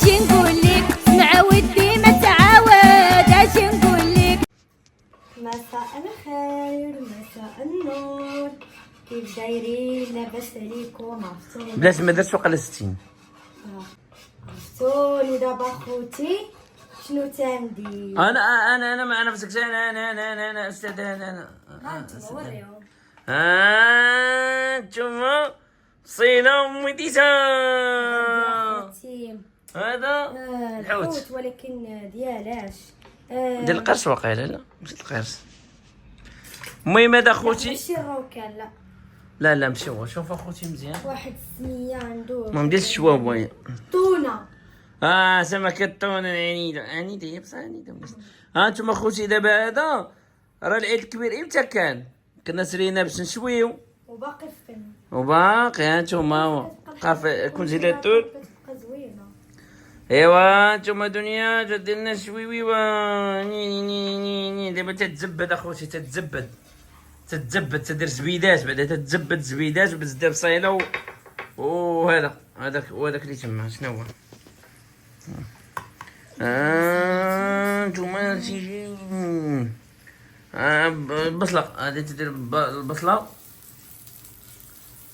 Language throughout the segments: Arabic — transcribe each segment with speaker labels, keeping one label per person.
Speaker 1: اجي نقول لك نعاود ديما تعاود، اجي نقول لك. مساء الخير مساء النور، كيف دايرين؟ لاباس عليكم؟ عرفتوني
Speaker 2: بلاتي ما درتش وقيلا 60.
Speaker 1: عرفتوني دابا خوتي شنو تندير؟
Speaker 2: انا ما عرفتكش. انا استاذ انا
Speaker 1: هانتوما وريهم.
Speaker 2: هانتوما صينة ميتيسة.
Speaker 1: خوتي
Speaker 2: هذا الحوت
Speaker 1: ولكن ديالاش
Speaker 2: ديال القرش واقيلا. لا ماشي القرش. المهم هذا خوتي
Speaker 1: ماشي الروكان،
Speaker 2: لا ماشي هو. شوف اخوتي مزيان،
Speaker 1: واحد السميه عنده
Speaker 2: المهم ديال الشواوه.
Speaker 1: تونه.
Speaker 2: سمكة التونة عنيدة هي بصح عنيدة. هانتوما خوتي دابا هذا راه العيد الكبير امتى كان؟ كنا سرينا باش نشويو
Speaker 1: وباقي في فم
Speaker 2: وباقي. هانتوما بقى في الكونجيلاتور.
Speaker 1: كتبقى زوينه.
Speaker 2: ايوا هانتوما دنيا جات ديالنا شويويوه. ني دابا تتزبد اخوتي، تتزبد تدير زبيدات، بعدا تتزبد زبيدات بزاف بصيله وهذاك اللي تما شنو هو؟ نتوما تيجي البصله. غادي تدير البصله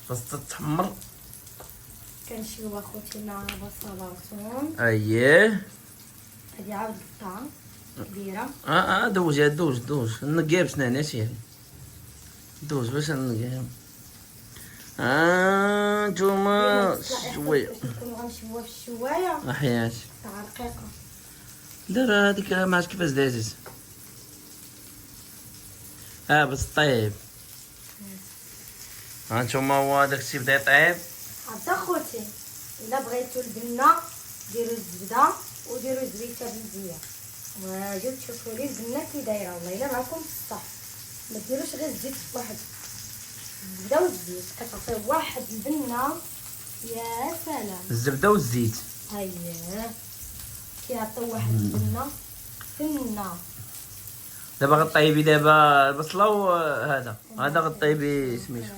Speaker 2: باش تتحمر.
Speaker 1: كنشيو اخوتي مع بصلاتهم.
Speaker 2: اييه
Speaker 1: هادي عاود الطعم كبيره.
Speaker 2: دوز نقيها بسناني سيدي. دوز باش نقيها. نتوما شويه
Speaker 1: نكونو غنشوفوها في الشوايه
Speaker 2: حياتي
Speaker 1: تاع رقيقه.
Speaker 2: لا راه هذيك ما عرفت كيفاش دايزت. بس طيب. هانتوما هو داك الشيء بدا يطيب.
Speaker 1: عاد اخوتي الا بغيتو البنه ديروا الزبده وديروا الزبيته بالزيت، واجيو تشوفوا لي البنه كي دايره. والله الا معكم بصح ما ديروش غير الزيت بوحدو، الزبده والزيت كتعطيو واحد البنه. يا سلام.
Speaker 2: الزبده والزيت
Speaker 1: هيا كيعطيو واحد البنه فنه.
Speaker 2: دابا غطيبي دابا البصله وهذا غطيبي سميتو.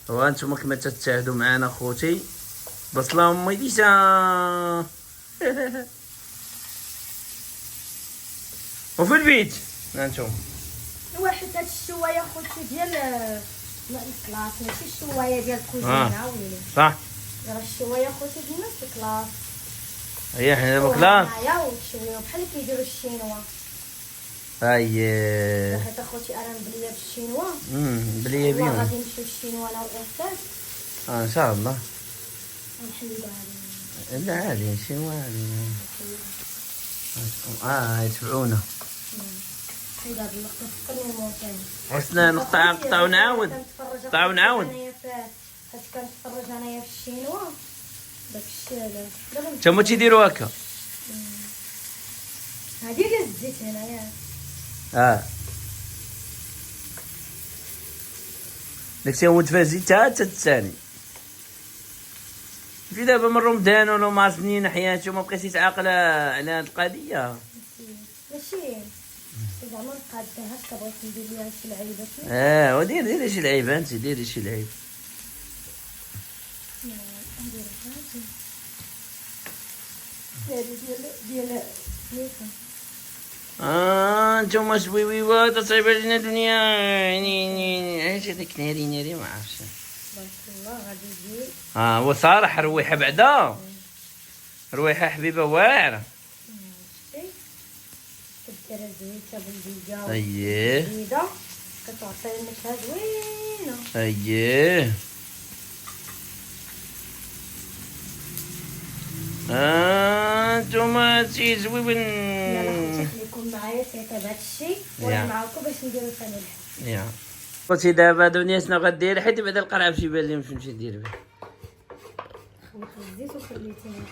Speaker 2: وانتم كما تتشاهدوا معنا خوتي بصله ميديسه. وفي البيت انتم
Speaker 1: واحد هاد الشوايه خوتي ديال الكلاص، ماشي الشوايه ديال الكوزينه. ويلي
Speaker 2: صح،
Speaker 1: راه الشوايه خوتي ديال نفس الكلاص.
Speaker 2: هي حنا دابا كلاص.
Speaker 1: معايا وتشويو بحال كيديروا الشينوا. حيت اخوتي انا مبليه بالشينوا.
Speaker 2: بليه بيهم.
Speaker 1: غادي نمشيو للشينوا انا والاستاذ.
Speaker 2: ان شاء الله.
Speaker 1: نحلوا عليه.
Speaker 2: لا عادي شي عادي. يتبعونا.
Speaker 1: حيد هاد اللقطه فكرني المونتاج.
Speaker 2: خصنا نقطع ونعاود.
Speaker 1: حيت كنتفرج انايا في الشينوا داك الشيء علاش
Speaker 2: تما تيديروا هكا.
Speaker 1: هادي ديال الزيت هنايا.
Speaker 2: داكشي هو فيها زيت حتى الثاني. في دابا من رمضان ولا مع سنين حياتي وما بقيتي تعاقله على هاد القضيه.
Speaker 1: ماشي زعما نقادها هكا بغيت ندير ليها شي لعيبه.
Speaker 2: وديري شي لعيبه انت، ديري شي لعيب.
Speaker 1: ديال
Speaker 2: نتوما شويويوا تصايبه لنا الدنيا. علاش هذاك ناري ما عرفتش.
Speaker 1: بارك الله غادي يجي.
Speaker 2: هو صراحه رويحه بعدا، رويحه حبيبه واعره.
Speaker 1: كدير الزويته بالدجاج.
Speaker 2: اييه
Speaker 1: زبيده كتعطي نكهه زوينه.
Speaker 2: اييه نتوما شي زوين.
Speaker 1: يلا خوتي خليكم معايا تيطيب هادشي وانا معاكم باش نديرو ثاني الحل.
Speaker 2: خوتي دابا دنيا شنو غدير؟ حيت بعدا القرعه فشي بان لي نمشي ندير به.
Speaker 1: خليت الزيت وخليتيه.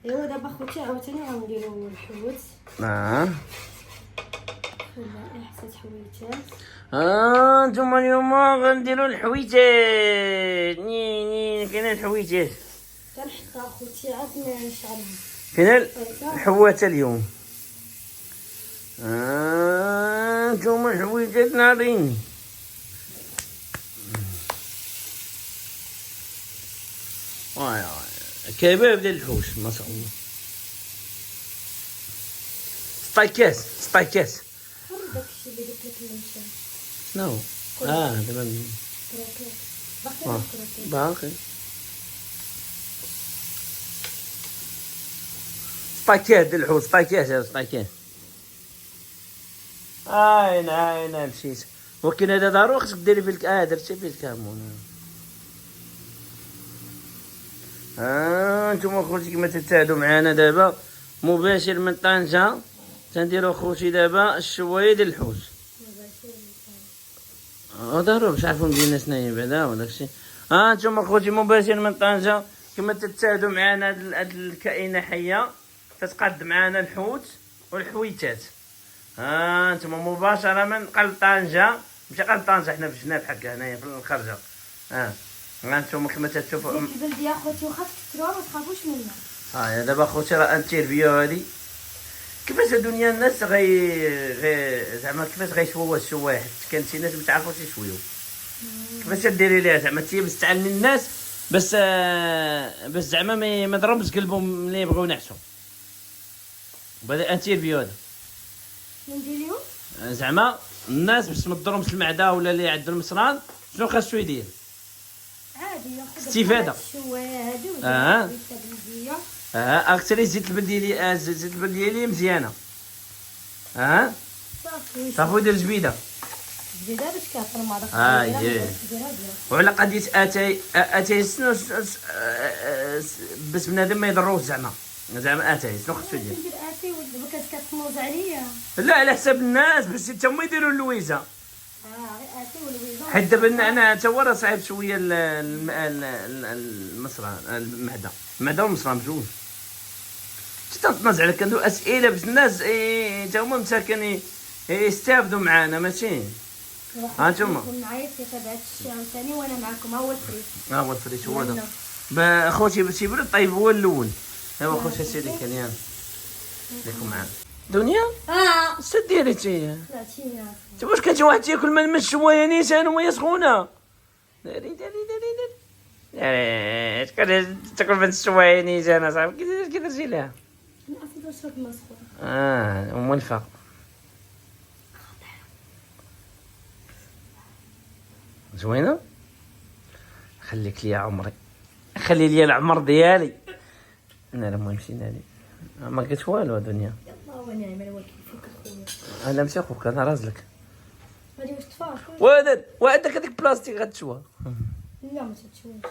Speaker 1: ايوا دابا خوتي عاوتاني غنديرو الحوت. خلينا حسيت حويتات.
Speaker 2: نتوما اليوم غنديرو الحويتات. كاين الحويتات.
Speaker 1: كنحط اخوتي عاد نشعل.
Speaker 2: كاين الحواته اليوم. نتوما الحويتات ناضين. كباب ديال الحوش ما شاء الله. ستايكاس ستايكاس.
Speaker 1: وري داكشي اللي قلت لك المشان.
Speaker 2: شنو؟ دابا
Speaker 1: كروكيت. باقي الكروكيت.
Speaker 2: باقي. ستايكات ديال الحوت ستايكات هذا ستايكات. نعم مشيت. ولكن هذا ضروري خصك ديري فيه درتي فيه الكمون. نتوما خوتي كما تتعادوا معنا دابا مباشر من طنجة تنديرو خوتي دابا الشوايه ديال الحوت. ضروري باش عرفوا مدينة شناهي بعدا وداكشي. نتوما خوتي مباشر من طنجة كما تتعادوا معنا هاد الكائنة حية تتقاد معنا الحوت والحويتات. نتوما مباشرة من قلب طنجة ماشي قلب طنجة حنا في الجناب حكا هنايا في الخرجة. نتوما كما تتشوفوا
Speaker 1: البلدية خوتي واخا تكثروها ما تخافوش منها.
Speaker 2: دابا خوتي راه انترفيو هادي كيفاش الدنيا الناس زعما كيفاش غيشوفوا الشوايه حيت كان شي ناس ما تعرفوش يشويو. كيفاش ديري ليها زعما تي باش تعلمي الناس باش زعما ما يضربش قلبهم ملي يبغيو ينعسوا. وبهذا انترفيو هذا
Speaker 1: نديريو
Speaker 2: زعما الناس باش ما تضرهمش المعده ولا اللي عنده المصران شنو خاصو يدير؟
Speaker 1: عادي ياخذ
Speaker 2: استفاده
Speaker 1: الشوايه هادي ويدير البلديه.
Speaker 2: اكثر زيت البلديه زيت البلديه لي مزيانه. صافي يدير جبيده
Speaker 1: باش كافر الماضي.
Speaker 2: وعلى قضيه اتاي شنو باش بنادم ما يضروش زعما اتاي شنو خصو يدير؟
Speaker 1: ندير اتاي ودابا كتنوز عليا.
Speaker 2: لا على حساب الناس باش حتى هما يديروا اللويزه.
Speaker 1: غير اتاي والويزه
Speaker 2: حيت دابا انا حتى هو راه صعيب شويه المصران المعده والمصران بجوج. تنتنازع على كنديروا اسئله باش الناس حتى هما مساكن يستافدوا معنا ماشي. هانتوما
Speaker 1: معايا في تبع الشيء عاوتاني وانا معكم. هو الفريش
Speaker 2: هو الفريش هو هذا خوتي باش يبرد طيب هو الاول. ايوا خوتي سيدي كان يان ليكم معانا دنيا. ديري تي واش كنتي واحد تياكل من الشوايه نيسان وهي سخونه. داري اش تاكل من الشوايه نيسان صاحبي كي درتي لها؟
Speaker 1: نعرف نشرب ما سخون.
Speaker 2: مولفه زوينه. خليك لي عمري خلي لي العمر ديالي. انا ما مشينا لي ما قلت والو دنيا.
Speaker 1: يلاه ونعم الوكيل فيك اخويا.
Speaker 2: انا ماشي اخوك انا رازلك.
Speaker 1: غادي واش تفاح
Speaker 2: وعندك هذيك بلاستيك غتشوى.
Speaker 1: لا ما تتشويش.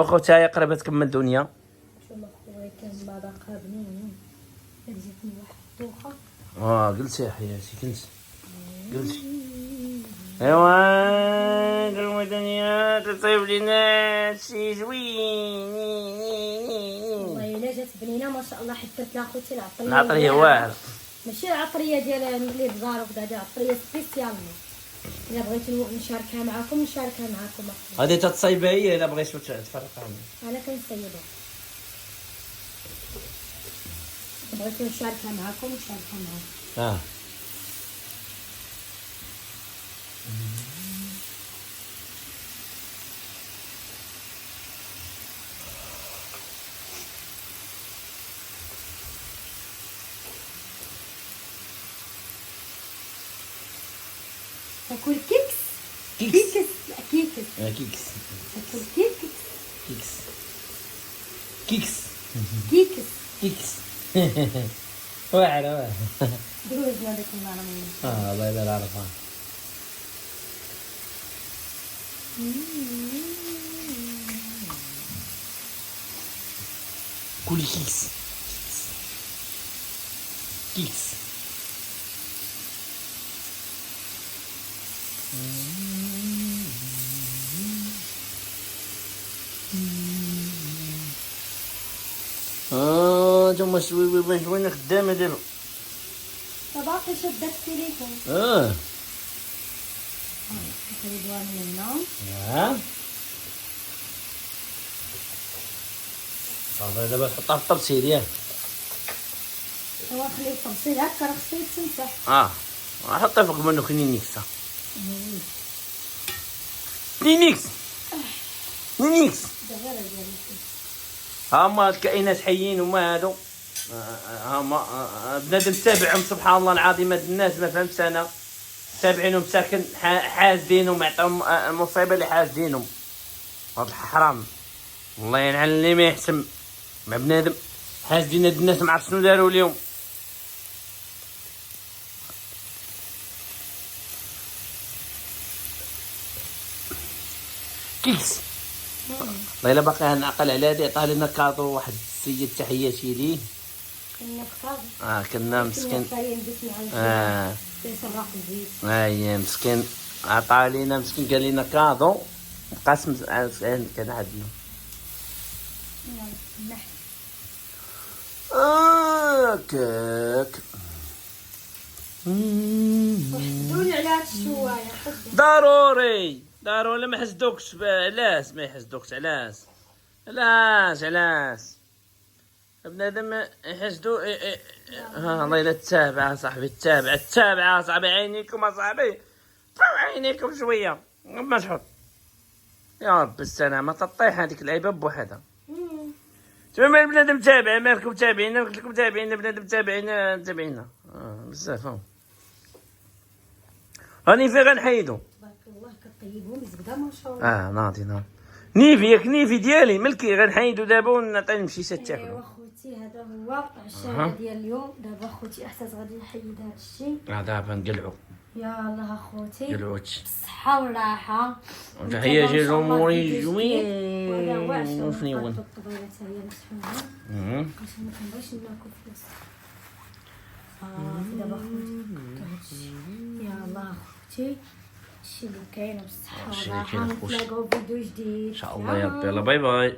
Speaker 2: خوتها هي قريبه تكمل دنيا.
Speaker 1: شوف اخويا كان بعدا قابلين جاتني واحد الدوخه.
Speaker 2: قلتي يا حياتي قلتي ايوا قلوا دنيا تطيب لينا شي زوين.
Speaker 1: والله الا جات بنينه ما شاء الله حيت درت لها خوتي
Speaker 2: العطريه واعره
Speaker 1: ماشي العطريه ديال اللي بزار وكذا عطريه سبيسيالمون. الا بغيتو نشاركها معكم
Speaker 2: غادي تتصايبها هي الا بغيتو تفرقها.
Speaker 1: انا كنصايبها بغيتو نشاركها معكم. تاكل كيكس. لا كيكس. تاكل كيكس.
Speaker 2: واعره
Speaker 1: دروجنا داك النهار من
Speaker 2: الله يلا عرفها. كل كيكس. انتوما شويه خدامه دابا.
Speaker 1: باقي شدت التليفون. نخرجوها من هنا.
Speaker 2: صافي دابا تحطها في الطبسيل ياك.
Speaker 1: ايوا خليه الطبسيل هكا راه خصو يتسمسح.
Speaker 2: حطها فوق منو كنينيكسا. نينيكس.
Speaker 1: دابا راه ديالي.
Speaker 2: هما الكائنات حيين وما هادو هما بنادم تابعهم سبحان الله العظيم. هاد الناس ما فهمتش انا تابعينهم ساكن حاسدينهم معطيهم المصيبه اللي حاسدينهم. هاد الحرام والله ينعل اللي ما يحسم مع بنادم حاسدين. هاد الناس ما عرف شنو داروا اليوم. كيكس والله الا باقي نعقل على هادي. عطاه لنا كادو واحد السيد تحياتي ليه.
Speaker 1: كنا فاضي
Speaker 2: كنا مسكين.
Speaker 1: فاين بسمع تيسرق الزيت.
Speaker 2: يا مسكين عطا لينا مسكين قال لنا كادو قاسم كان عندنا. كاك
Speaker 1: وحدوني على هاد الشوايه.
Speaker 2: ضروري ما حسدوكش. علاش ما يحسدوكش؟ علاش بنادم يحسدو. الله الا تتابع صاحبي. تتابع صاحبي. عينيكم اصاحبي عينيكم شويه ما تحط. يا رب السلامه تطيح هذيك اللعيبه بوحدها. تما البنادم تابع مالكم تابعين. قلت لكم تابعين بنادم تابعين بزاف. راني في غنحيدو.
Speaker 1: تبارك الله كطيبهم زبده ما شاء الله.
Speaker 2: ناضي نيفي ديالي ملكي غنحيدو دابا ونعطي المشيشات تاكلو.
Speaker 1: ايوا خوتي هذا هو العشاء ديال اليوم. دابا خوتي احساس غادي نحيد هذا الشيء.
Speaker 2: دابا نقلعو.
Speaker 1: يلاه اخوتي
Speaker 2: قلعوتي
Speaker 1: بالصحه والراحه.
Speaker 2: تحياتي للاموري جوين
Speaker 1: وهذا هو عشاء
Speaker 2: وفنيون.
Speaker 1: الطبيله حتى هي مسحوها. باش ما كنبغيش ناكل فلوس. دابا خوتي يلاه اختي هادشي اللي كاين بالصحه والراحه. نتلاقاو فيديو جديد
Speaker 2: ان شاء الله يا ربي. يلا باي باي.